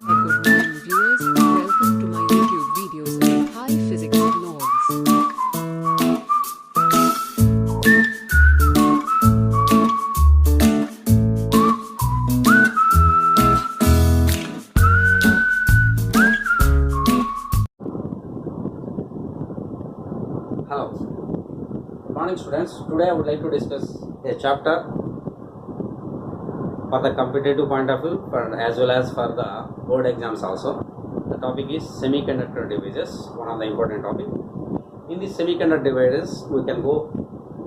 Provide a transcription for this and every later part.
Good morning viewers, welcome to my YouTube videos on high physics nodes. Hello, good morning students. Today I would like to discuss a chapter for the competitive point of view as well as for the board exams also. The topic is semiconductor devices, one of the important topic. In this semiconductor devices we can go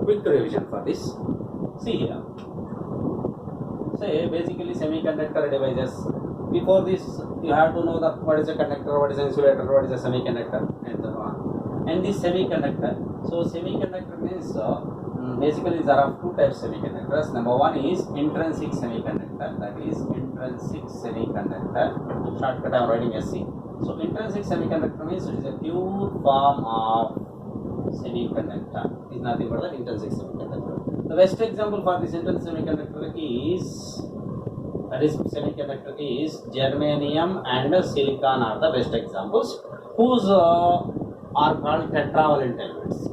quick revision for this. See here, say basically semiconductor devices. Before this you have to know that what is a conductor, what is an insulator, what is a semiconductor, and so on. And this semiconductor, so semiconductor means basically there are two types of semiconductors. Number one is intrinsic semiconductor, that is intrinsic semiconductor, shortcut I am writing SC. So intrinsic semiconductor means it is a pure form of semiconductor, it is nothing but the intrinsic semiconductor. The best example for this intrinsic semiconductor is, germanium and silicon are the best examples, whose are called tetravalent elements.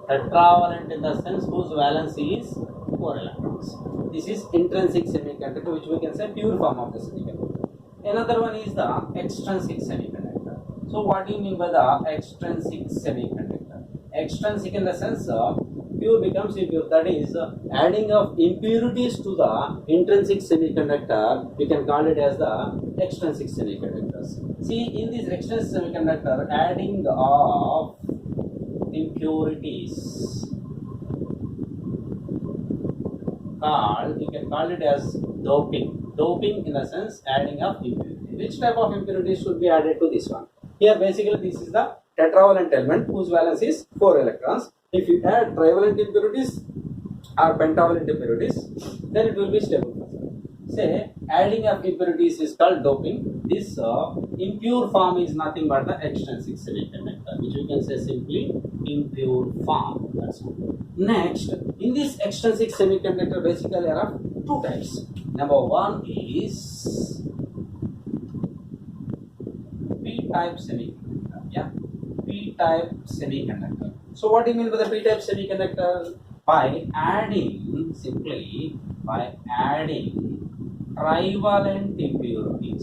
Tetravalent in the sense whose valence is 4 electrons. This is intrinsic semiconductor, which we can say pure form of the semiconductor. Another one is the extrinsic semiconductor. So what do you mean by the extrinsic semiconductor? Extrinsic in the sense pure becomes impure, that is adding of impurities to the intrinsic semiconductor, we can call it as the extrinsic semiconductors. See, in this extrinsic semiconductor, adding of impurities you can call it as doping. Doping in the sense adding of impurities. Which type of impurities should be added to this one? Here basically this is the tetravalent element whose valence is 4 electrons. If you add trivalent impurities or pentavalent impurities, then it will be stable. Say adding of impurities is called doping. This impure form is nothing but the extrinsic semiconductor, which we can say simply impure form. That's all. Next, in this extrinsic semiconductor, basically there are two types. Number one is P-type semiconductor. Yeah, P-type semiconductor. So what do you mean by the P-type semiconductor? By adding trivalent impurities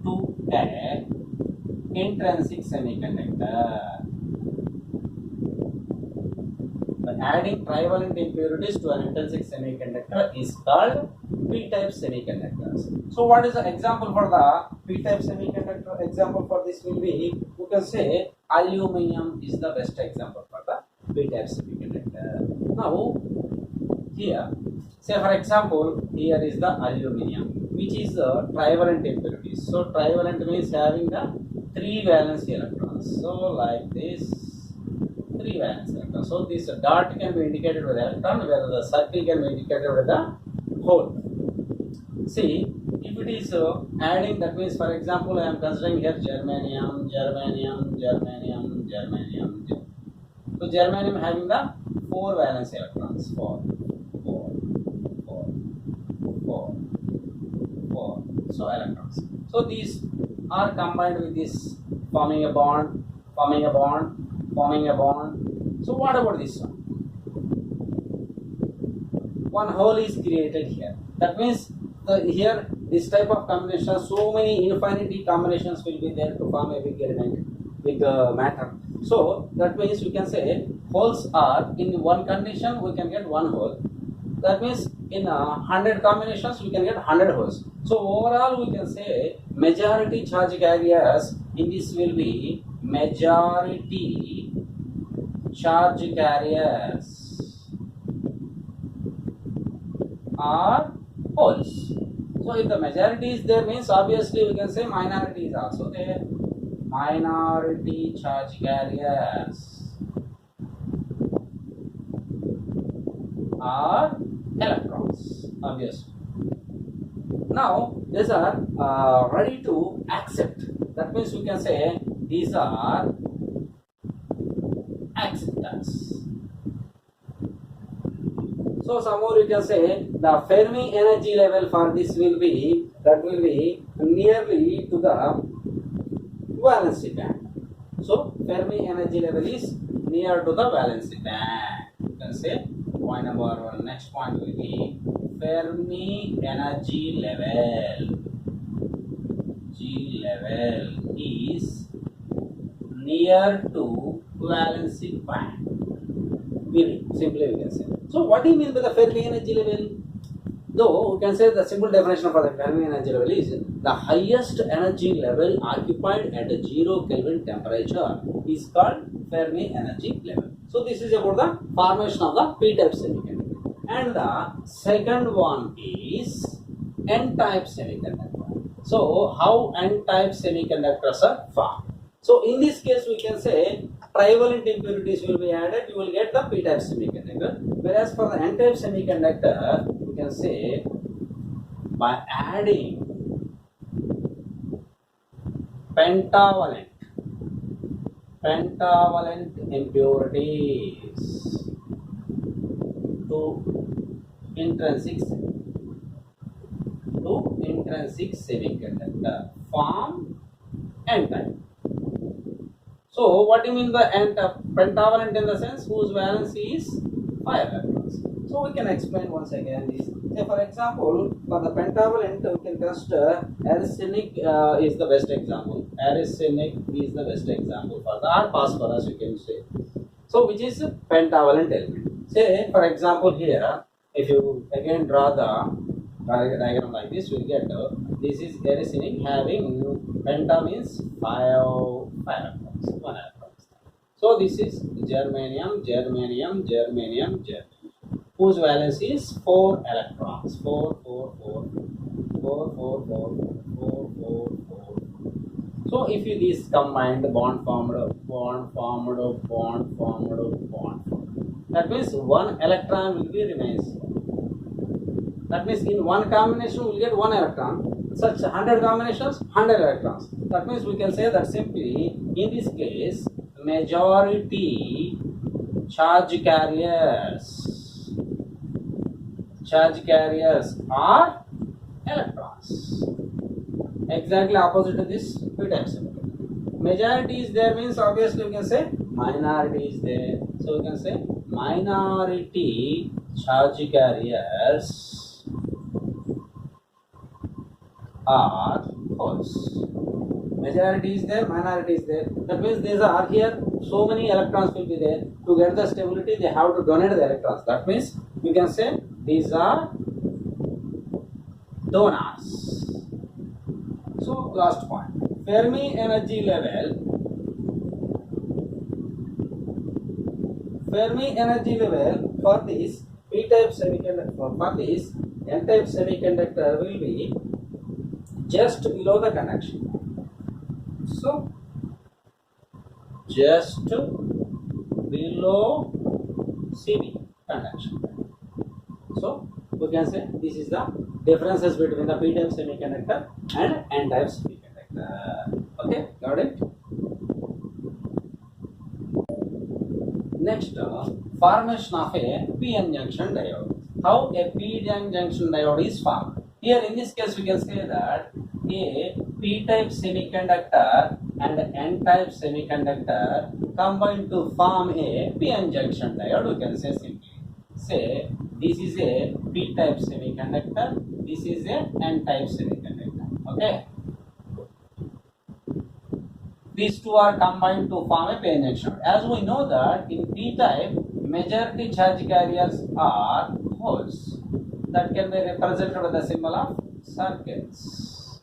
to a intrinsic semiconductor. By adding trivalent impurities to an intrinsic semiconductor is called P-type semiconductors. So what is the example for the P-type semiconductor? Example for this will be, you can say aluminum is the best example for the P-type semiconductor. Now here, say for example, here is the aluminum, which is trivalent impurities. So trivalent means having the 3 valence electrons. So like this, 3 valence electrons. So this dot can be indicated with electron, whereas the circle can be indicated with the hole. See, if it is adding, that means for example I am considering here germanium. So germanium having the 4 valence electrons, 4. So electrons. So these are combined with this, forming a bond. So what about this one? One hole is created here. That means here this type of combination, so many infinity combinations will be there to form a big element, big matter. So that means we can say holes are in one condition we can get one hole. That means in 100 combinations we can get 100 holes. So overall we can say majority charge carriers in this will be majority charge carriers are holes. So if the majority is there, means obviously we can say minority is also there. Minority charge carriers are electrons, obviously. Now these are ready to accept. That means we can say these are acceptance. So somehow you can say the Fermi energy level for this will be nearly to the valency band. So Fermi energy level is near to the valency band. You can say point number one. Next point will be Fermi energy level. G level is near to valency band. Simply we can say. So what do you mean by the Fermi energy level? Though we can say the simple definition for the Fermi energy level is the highest energy level occupied at a 0 Kelvin temperature is called Fermi energy level. So this is about the formation of the p-type semiconductor. And the second one is n-type semiconductor. So how n-type semiconductors are formed? So in this case we can say trivalent impurities will be added, you will get the p-type semiconductor. Whereas for the n-type semiconductor, you can say by adding pentavalent impurities to intrinsic semiconductor form n-type. So what do you mean by pentavalent in the sense whose valency is 5 electrons? So we can explain once again this. Say for example, for the pentavalent we can consider arsenic is the best example. Arsenic is the best example for the or phosphorus you can say. So which is a pentavalent element. Say for example here, if you again draw the diagram like this, we will get this is arsenic having penta means 5 electrons, 1 electron. So this is germanium, whose valence is 4 electrons. 4. So if you this combined bond formed. That means 1 electron will be remains. That means in one combination we will get 1 electron. Such 100 combinations, 100 electrons. That means we can say that simply in this case majority charge carriers are electrons. Exactly opposite to this p-type semiconductor. Majority is there means obviously we can say minority is there. So we can say minority charge carriers are holes. Majority is there, minority is there. That means these are here, so many electrons will be there. To get the stability, they have to donate the electrons. That means we can say these are donors. So last point, Fermi energy level for this p-type semiconductor, for this n-type semiconductor will be just below the conduction. So just below CV conduction. So we can say this is the differences between the p-type semiconductor and n-type semiconductor. Okay, got it? Next, formation of a p-n junction diode. How a p-n junction diode is formed? Here in this case we can say that a p-type semiconductor and n-type semiconductor combine to form a p-n junction diode. We can say simply, say this is a p-type semiconductor, this is a n-type semiconductor. Okay, these two are combined to form a p-n junction. As we know that in p-type majority charge carriers are holes that can be represented with the symbol of circles.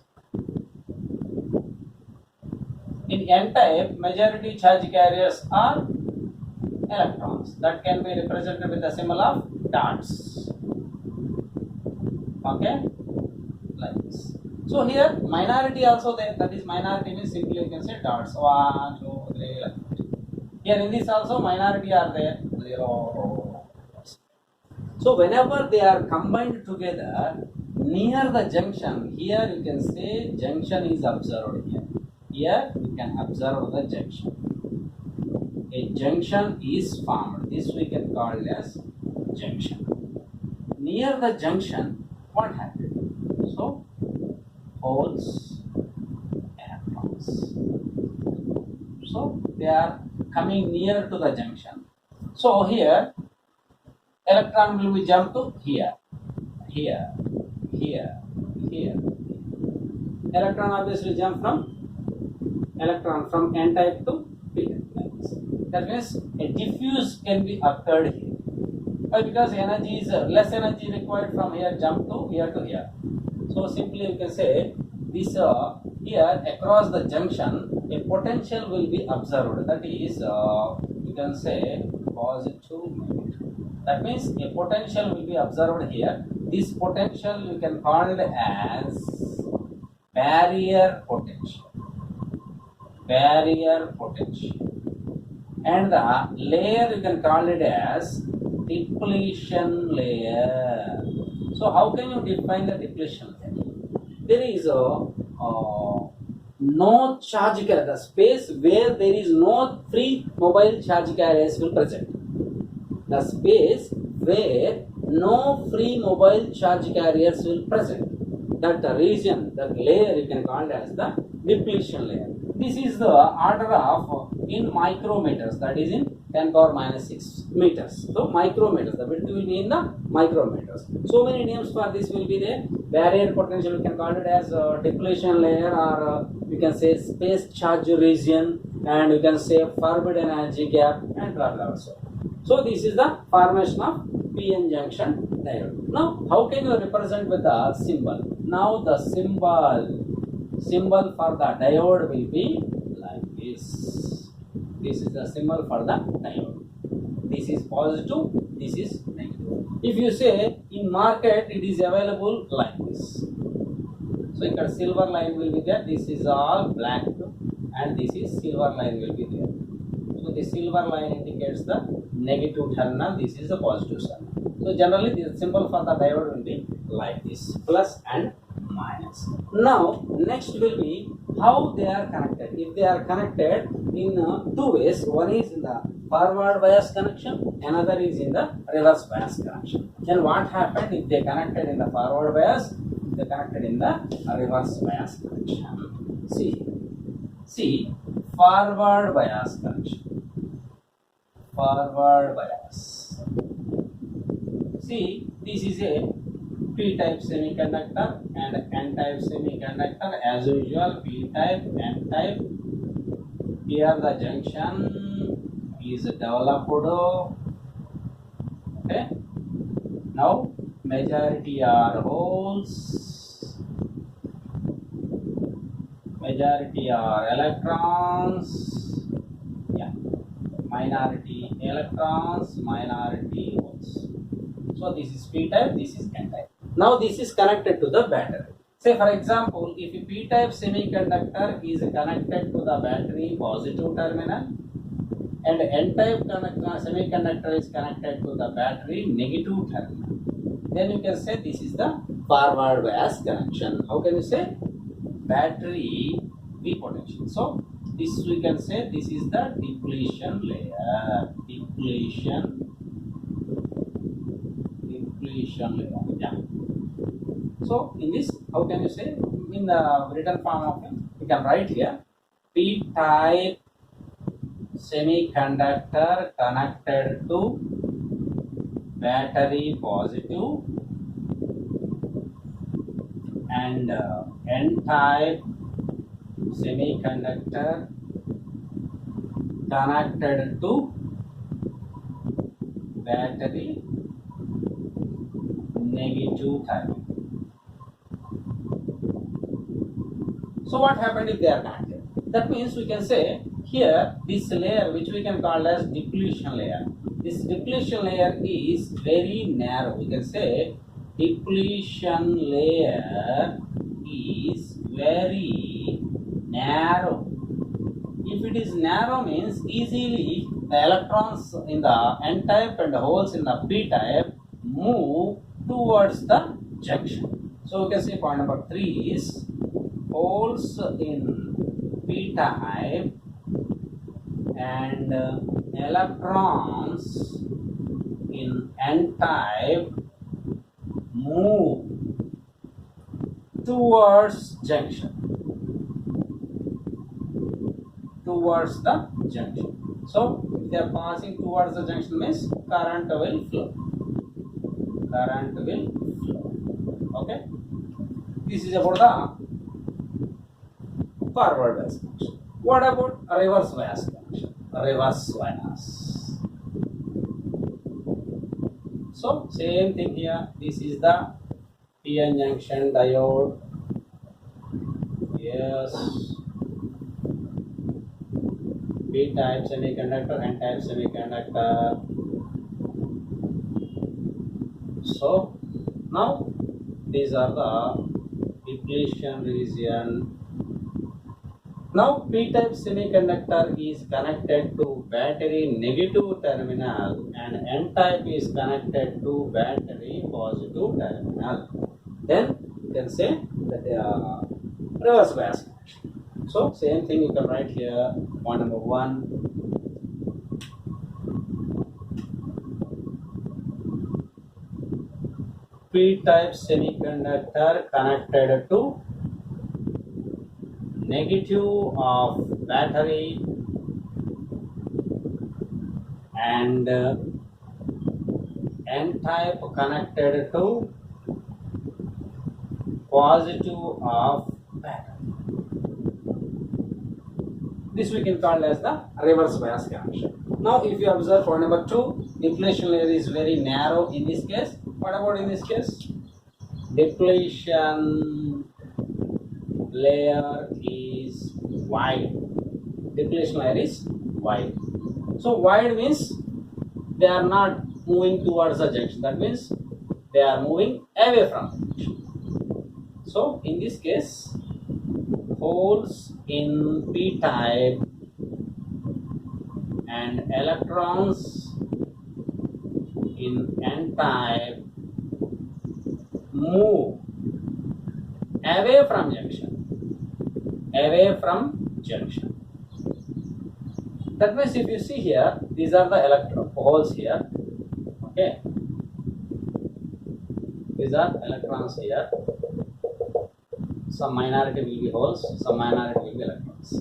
In n-type majority charge carriers are electrons that can be represented with the symbol of dots. Okay, like this. So here minority also there, that is minority means simply you can say dots. 1, 2, 3 like that. Here in this also minority are there, 0. So whenever they are combined together near the junction, here you can say junction is observed here. Here we can observe the junction. A junction is formed. This we can call as junction. near the junction, what happened? So holes, electrons. So they are coming near to the junction. So here electron will be jump to here, here, here, here. Electron obviously jump from N type to P type. That means a diffuse can be occurred here. Why? Because energy is less energy required from here jump to here. So simply you can say this here across the junction a potential will be observed. That is you can say positive, negative. That means a potential will be observed here. This potential you can call it as barrier potential. Barrier potential. And the layer you can call it as depletion layer. So how can you define the depletion layer? There is no charge carrier, the space where there is no free mobile charge carriers will present. The space where no free mobile charge carriers will present. That region, that layer you can call it as the depletion layer. This is the order of in micrometers, that is in 10 power minus 6 meters. So micrometers, the width will be in the micrometers. So many names for this will be there. Barrier potential, you can call it as depletion layer, or you can say space charge region, and you can say forbidden energy gap, and blah blah also. So this is the formation of PN junction diode. Now how can you represent with the symbol? Now the symbol for the diode will be like this. This is the symbol for the diode. This is positive, this is negative. If you say in market it is available like this. So here silver line will be there. This is all black and this is silver line will be there. So the silver line indicates the negative terminal. This is the positive terminal. So generally the symbol for the diode will be like this, plus and minus. Now next will be how they are connected. If they are connected in two ways, one is in the forward bias connection, another is in the reverse bias connection. Then what happened if they connected in the forward bias, they connected in the reverse bias connection? See forward bias connection. Forward bias. See, this is a P-type semiconductor and N-type semiconductor. As usual, P-type, N-type. Here the junction is developed. Okay. Now majority are holes. Majority are electrons. Yeah. Minority electrons, minority holes. So this is P-type, this is N-type. Now this is connected to the battery. Say for example, if a P-type semiconductor is connected to the battery positive terminal and N-type semiconductor is connected to the battery negative terminal, then you can say this is the forward bias connection. How can you say? Battery V potential. So this we can say this is the depletion layer. Depletion layer. Yeah. So in this, how can you say? In the written form of it, we can write here P-type semiconductor connected to battery positive and N-type semiconductor connected to battery negative terminal. So what happened if they are connected? That means we can say here this layer which we can call as depletion layer. This depletion layer is very narrow. We can say depletion layer is very narrow. If it is narrow means easily the electrons in the N-type and the holes in the P-type move towards the junction. So we can say point number 3 is holes in P-type and electrons in N-type move towards junction, towards the junction. So if they are passing towards the junction means current will flow. Current will flow. Okay. This is about the forward bias connection. What about reverse bias connection? Reverse bias. So same thing here. This is the PN junction diode. Yes. P-type semiconductor, N-type semiconductor. So now these are the depletion region. Now P-type semiconductor is connected to battery negative terminal and N-type is connected to battery positive terminal. Then you can say that they are reverse bias connection. So same thing you can write here. Point number 1. P-type semiconductor connected to negative of battery and N-type connected to positive of battery. This we can call as the reverse bias connection. Now if you observe point number 2, depletion layer is very narrow in this case. What about in this case? Depletion layer is wide. Depletion layer is wide. So wide means they are not moving towards the junction. That means they are moving away from the junction. So in this case, holes in P-type and electrons in N-type move away from junction. Away from junction. That means if you see here, these are the electron holes here. Okay. These are electrons here. Some minority will be holes, some minority will be electrons.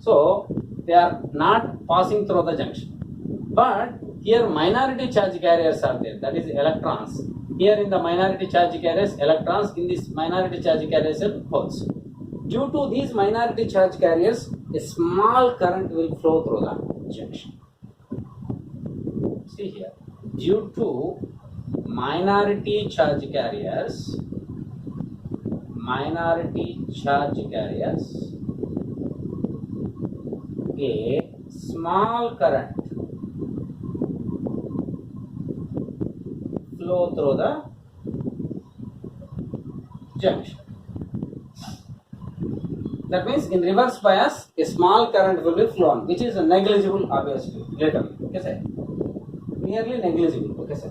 So they are not passing through the junction. But here minority charge carriers are there, that is electrons. Here in the minority charge carriers, electrons, in this minority charge carriers are holes. Due to these minority charge carriers, a small current will flow through the junction. See here, due to minority charge carriers, a small current flow through the junction. That means in reverse bias, a small current will be flown, which is negligible obviously later. Okay, sir? Nearly negligible. Okay, sir?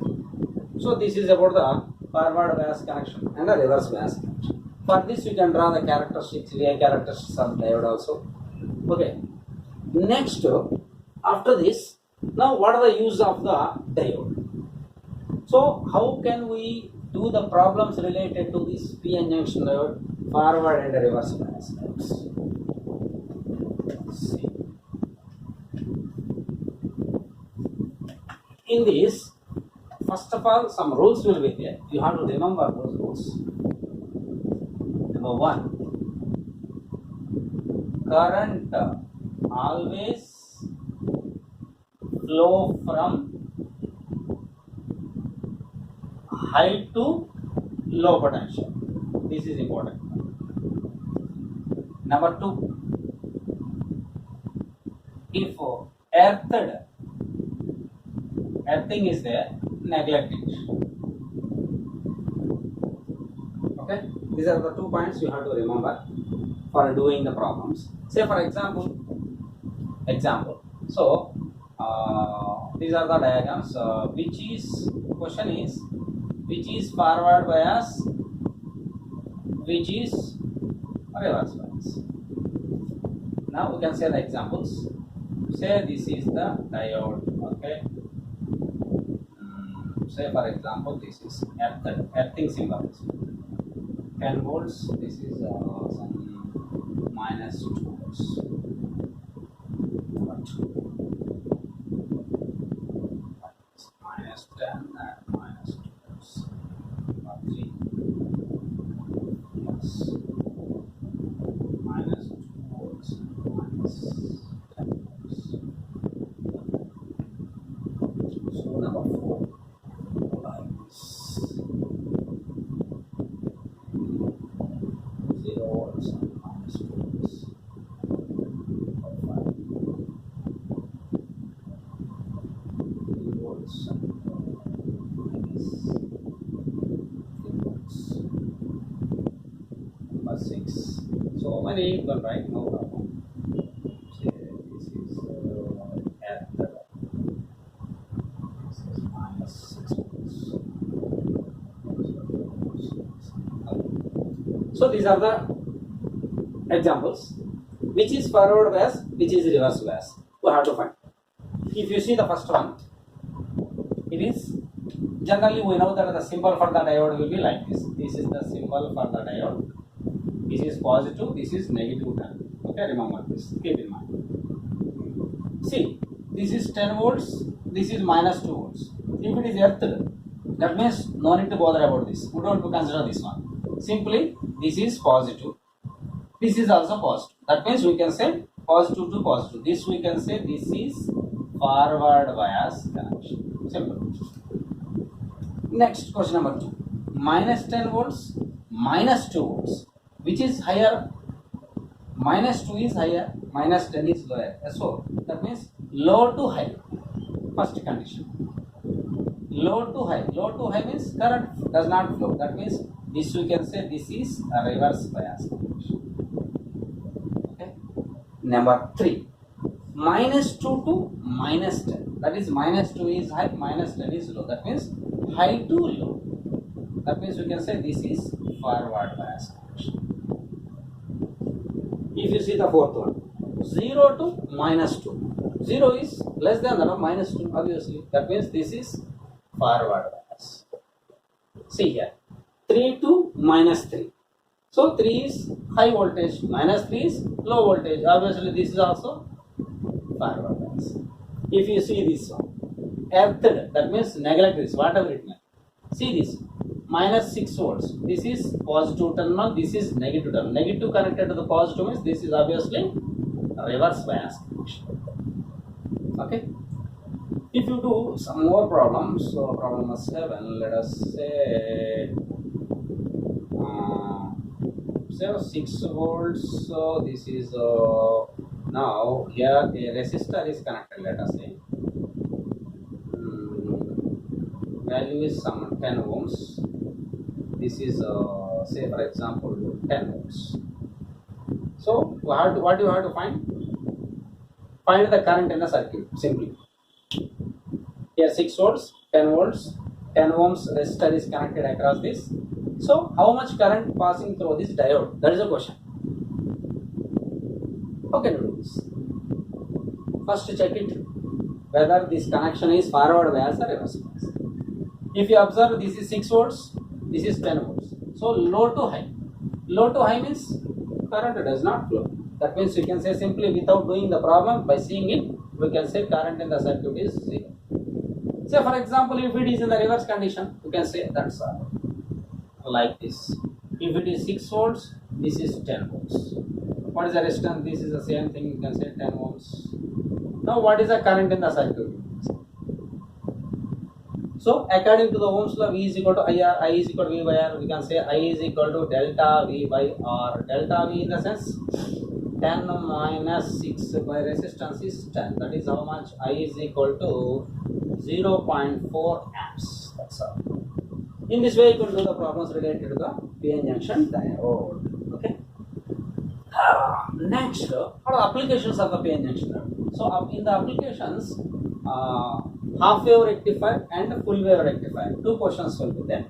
So this is about the forward bias connection and the reverse bias connection. For this, you can draw the characteristics, VI characteristics of diode also. Okay. Next, after this, now what are the use of the diode? So how can we do the problems related to this PN junction diode, forward and reverse bias? See. In this, first of all, some rules will be there. You have to remember those rules. Number 1, current always flow from high to low potential. This is important. Number 2, if earthing is there, neglect it. Okay, these are the 2 points you have to remember for doing the problems. Say for example. So these are the diagrams. Question is which is forward bias, which is reverse bias. Now we can say the examples. Say this is the diode. Okay. Say for example, this is earthing symbol. 10 volts. This is some minus 2 volts. Minus 10 and minus 2 volts. 3 plus minus 2 volts minus 10 volts. So number 4 is 0 volts and minus 2 volts. 5 volts and minus 3 volts. Number 6. So many you can write, no problem. Say this is at the this is minus 6 volts. So these are the examples. Which is forward bias, which is reverse bias. We have to find. If you see the first one, it is generally we know that the symbol for the diode will be like this. This is the symbol for the diode. This is positive, this is negative term. Okay, remember this. Keep in mind. See, this is 10 volts, this is minus 2 volts. If it is earthed, that means no need to bother about this. We don't have to consider this one. Simply, this is positive. This is also positive. That means we can say positive to positive. This we can say this is forward bias connection. Simple. Next, question number 2. Minus 10 volts, minus 2 volts. Which is higher? Minus 2 is higher, minus 10 is lower. So, that means low to high. First condition. Low to high. Low to high means current does not flow. That means this we can say this is a reverse bias connection. Okay. Number 3. Minus 2 to minus 10. That is minus 2 is high, minus 10 is low. That means high to low. That means we can say this is forward bias connection. If you see the fourth one, 0 to minus 2. 0 is less than that of minus 2, obviously. That means this is forward bias. See here, 3 to minus 3. So 3 is high voltage, minus 3 is low voltage. Obviously, this is also forward bias. If you see this one, earthed, that means neglect this, whatever it may. See this. Minus 6 volts. This is positive terminal, this is negative terminal. Negative connected to the positive means this is obviously a reverse bias connection. Okay. If you do some more problems, so problem number 7, let us say 6 volts. So this is now here a resistor is connected, let us say. Value is some 10 ohms. This is say for example 10 volts. So what do you have to find? Find the current in the circuit simply. Here 6 volts, 10 volts, 10 ohms resistor is connected across this. So how much current passing through this diode? That is the question. How can you do this? First check it whether this connection is forward bias or reverse bias. If you observe, this is 6 volts, this is 10 volts. So low to high. Low to high means current does not flow. That means you can say simply without doing the problem, by seeing it, we can say current in the circuit is 0. Say for example, if it is in the reverse condition, you can say that's like this. If it is 6 volts, this is 10 volts. What is the resistance? This is the same thing, you can say 10 ohms. Now what is the current in the circuit? So according to the Ohm's law, V is equal to IR, I is equal to V by R. We can say I is equal to delta V by R. Delta V in the sense 10 minus 6 by resistance is 10. That is how much I is equal to 0.4 amps. That's all. In this way, you can do the problems related to the PN junction diode. Okay. Next, what are the applications of the PN junction diode? So in the applications, half wave rectifier and full wave rectifier. Two questions will be there.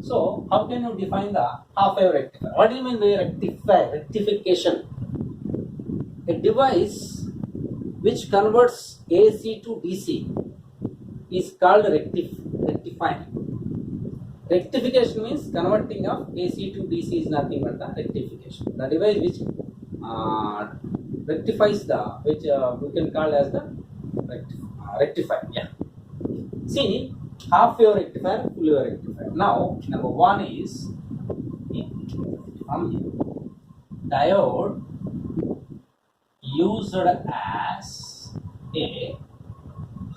So how can you define the half wave rectifier? What do you mean by rectifier? Rectification. A device which converts AC to DC is called rectifying. Rectification means converting of AC to DC is nothing but the rectification. The device which rectifies the, which we can call as the rectifier. Yeah. See, half wave rectifier, full wave rectifier. Now, number one is diode used as a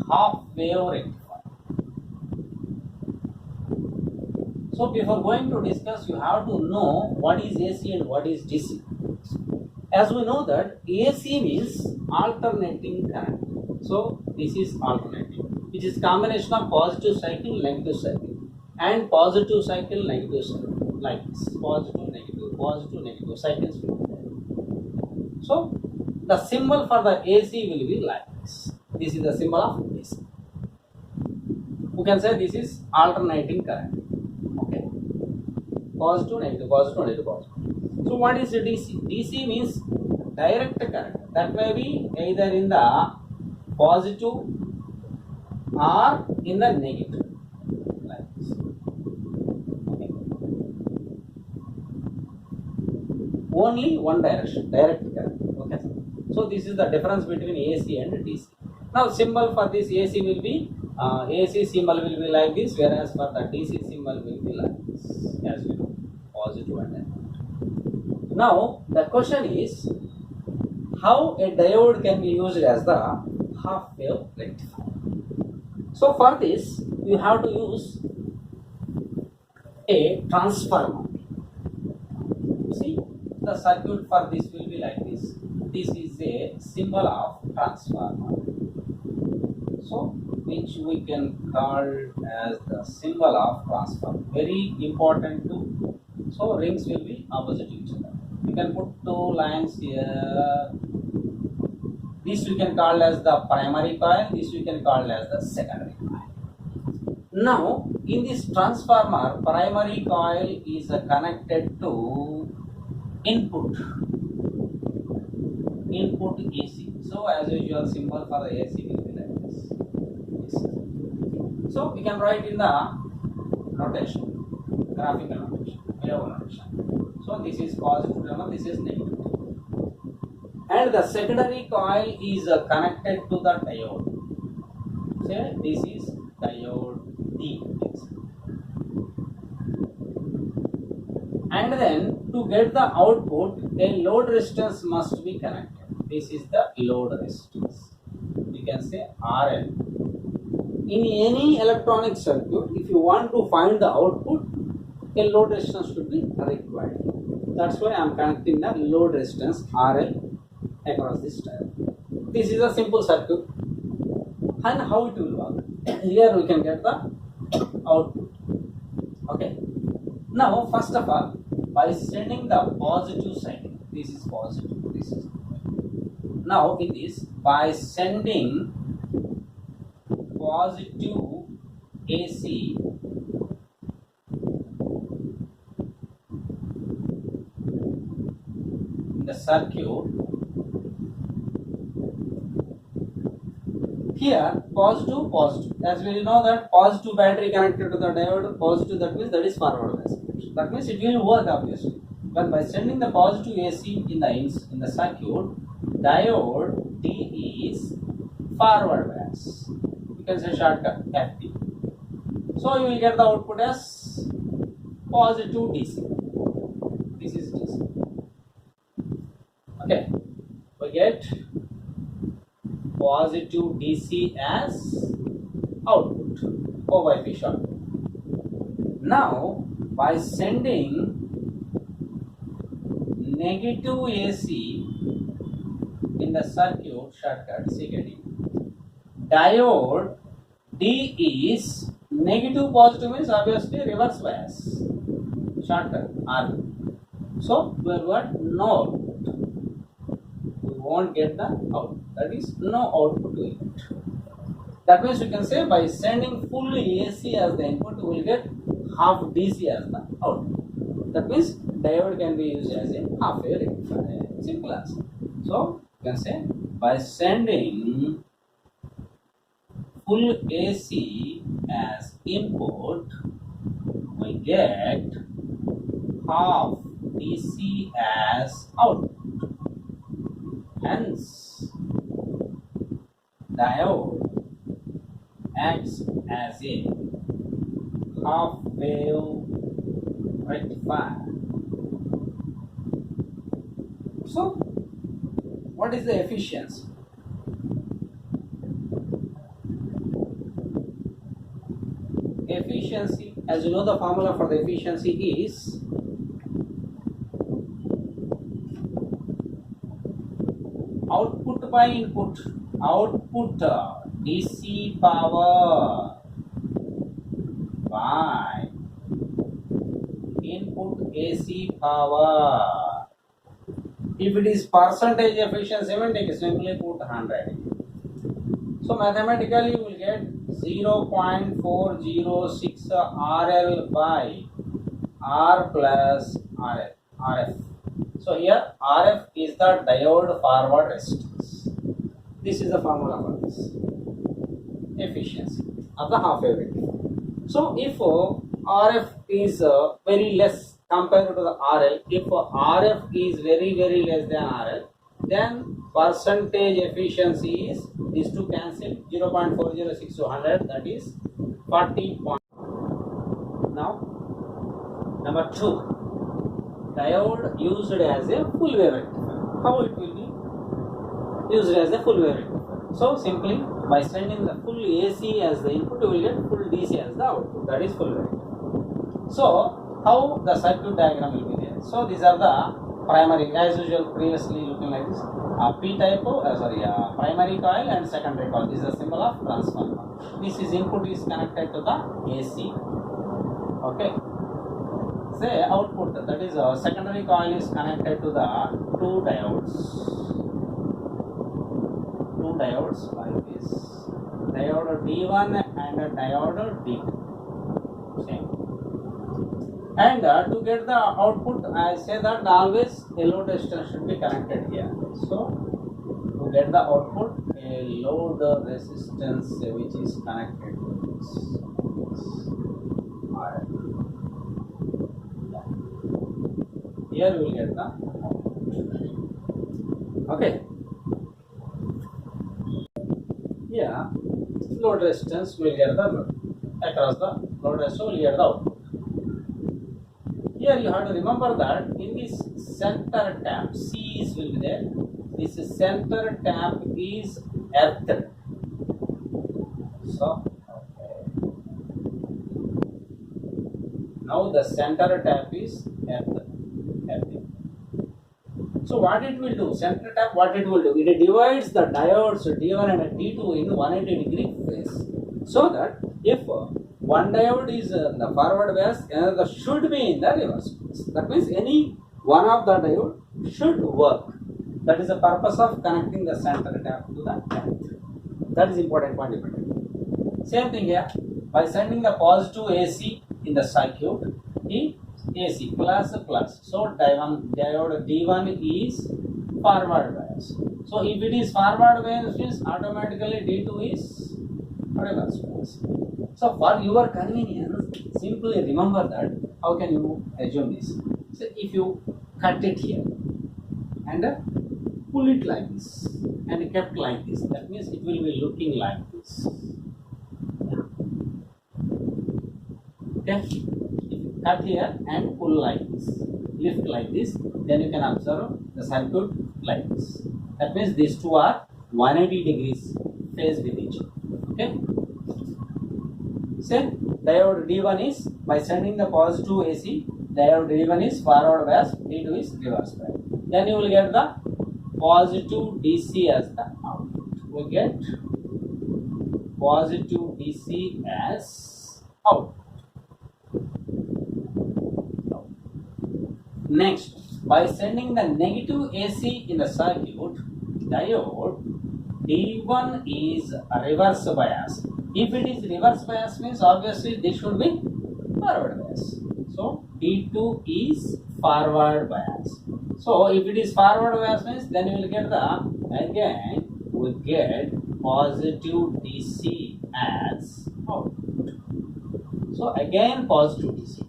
half wave rectifier. So before going to discuss, you have to know what is AC and what is DC. As we know that AC means alternating current. So this is alternating, which is combination of positive cycle, negative cycle, and positive cycle, negative cycle, like this, positive, negative cycles will be there. So the symbol for the AC will be like this. This is the symbol of AC. You can say this is alternating current. Okay, positive, negative, positive, negative, positive. So what is the DC? DC means direct current. That may be either in the positive or in the negative, like this. Okay. Only one direction, direct current. Okay. So this is the difference between AC and DC. Now symbol for this AC will be AC symbol will be like this, whereas for the DC symbol will be like this, as we know, positive and negative. Now the question is, how a diode can be used as the half wave rectifier. So for this, you have to use a transformer. See, the circuit for this will be like this. This is a symbol of transformer. So which we can call as the symbol of transformer. Very important too. So rings will be opposite each other. You can put two lines here. This we can call as the primary coil. This we can call as the secondary coil. Now in this transformer, primary coil is connected to input AC. So as usual, symbol for the AC will be like this. So we can write in the notation, graphical notation, wave notation. So this is positive terminal, this is negative. And the secondary coil is connected to the diode. Say this is diode D. And then to get the output, a load resistance must be connected. This is the load resistance. You can say RL. In any electronic circuit, if you want to find the output, a load resistance should be required. That's why I am connecting the load resistance RL across this diode. This is a simple circuit. And how it will work? Here we can get the output. Okay. Now, first of all, by sending the positive side, this is positive, this is negative. Now, in this, by sending positive AC in the circuit, here positive, as we know that positive battery connected to the diode, positive, that means that is forward bias. That means it will work obviously. But by sending the positive AC in the circuit, diode D is forward bias. You can say shortcut FP. So you will get the output as positive DC. This is DC. Okay. We get positive DC as output. O by P short. Now by sending negative AC in the circuit, shortcut CKD, diode D is negative, positive means obviously reverse bias, shortcut R. So we have got no output. We won't get the output. That is no output to input. That means you can say by sending full AC as the input, we will get half DC as the output. That means diode can be used as a half wave rectifier. Simple answer. So you can say by sending full AC as input, we get half DC as output. Hence, diode acts as a half wave rectifier. So, what is the efficiency? Efficiency, as you know, the formula for the efficiency is output by input. Output DC power by input AC power. If it is percentage efficiency, simply put 100. So mathematically you will get 0.406 RL by R plus RF. So here RF is the diode forward resistance. This is the formula for this efficiency of the half wave rectifier. So if RF is very less compared to the RL, if RF is very less than RL, then percentage efficiency is these two cancel, 0.406 to 100, that is 40. Now number 2, diode used as a full wave rectifier. How it will be used as a full wave rectifier? So simply by sending the full AC as the input, you will get full DC as the output, that is full wave rectifier. So how the circuit diagram will be there? So these are the primary, as usual, previously looking like this. P-type, primary coil and secondary coil. This is a symbol of transformer. This is input is connected to the AC. Okay. Say output, that is secondary coil is connected to the two diodes. Two diodes like this. Diode D1 and diode D2. Same. And to get the output, I say that always a load resistance should be connected here. So to get the output, a load resistance which is connected to this. Alright. Here we will get the output. Okay. Here load resistance will get the load. Across the load resistance will get the output. Here you have to remember that in this center tap, C is will be there. This center tap is earthed. So, okay. Now the center tap is earthed. So what it will do? Center tap, what it will do? It divides the diodes D1 and D2 in 180 degree phase. So that if one diode is in the forward bias, another should be in the reverse bias. That means any one of the diode should work. That is the purpose of connecting the center tap to the tap. That is important point. Same thing here. By sending the positive AC in the circuit, AC plus. So diode D1 is forward bias. So if it is forward bias, means automatically D2 is reverse bias. So for your convenience, simply remember that. How can you assume this? So if you cut it here and pull it like this and kept like this, that means it will be looking like this. Okay. If you cut here and pull like this, lift like this, then you can observe the circuit like this. That means these two are 180 degrees phase with each other. Okay. Say diode D1 is, by sending the positive AC, diode D1 is forward bias, D2 is reverse bias. Then you will get the positive DC as the output. We get positive DC as output. Next, by sending the negative AC in the circuit, diode D1 is a reverse bias. If it is reverse bias, means obviously this should be forward bias. So D2 is forward bias. So if it is forward bias, means then you will get the, again we get positive DC as output. So again positive DC.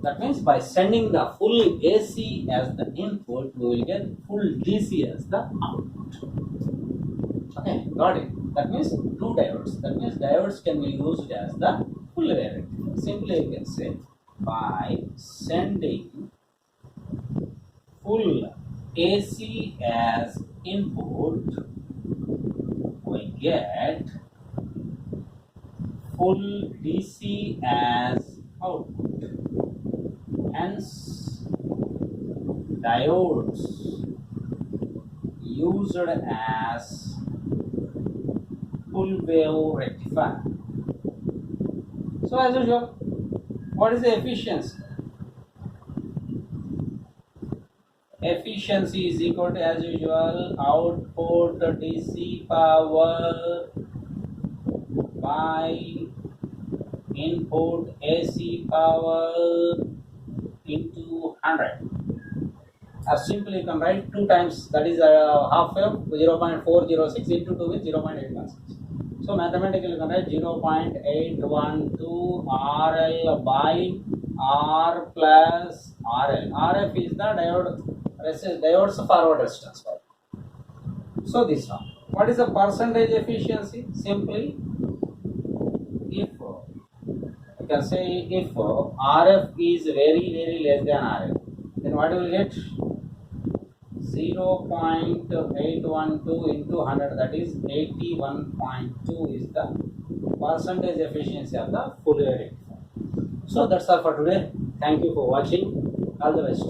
That means by sending the full AC as the input, we will get full DC as the output. Okay, got it. That means two diodes. That means diodes can be used as the full wave rectifier. Simply you can say by sending full AC as input, we get full DC as output. Hence, diodes used as full wave rectifier. So as usual, what is the efficiency? Efficiency is equal to, as usual, output DC power by input AC power into 100. Or simply you can write 2 times, that is half wave 0.406 into 2 with 0.816. So mathematically you can write 0.812 RL by R plus RL. RF is the diode's forward resistance. So this one. What is the percentage efficiency? Simply, if you can say if RF is very less than RL, then what you will get? 0.812 into 100, that is 81.2 is the percentage efficiency of the full wave rectifier. So that's all for today. Thank you for watching. All the best.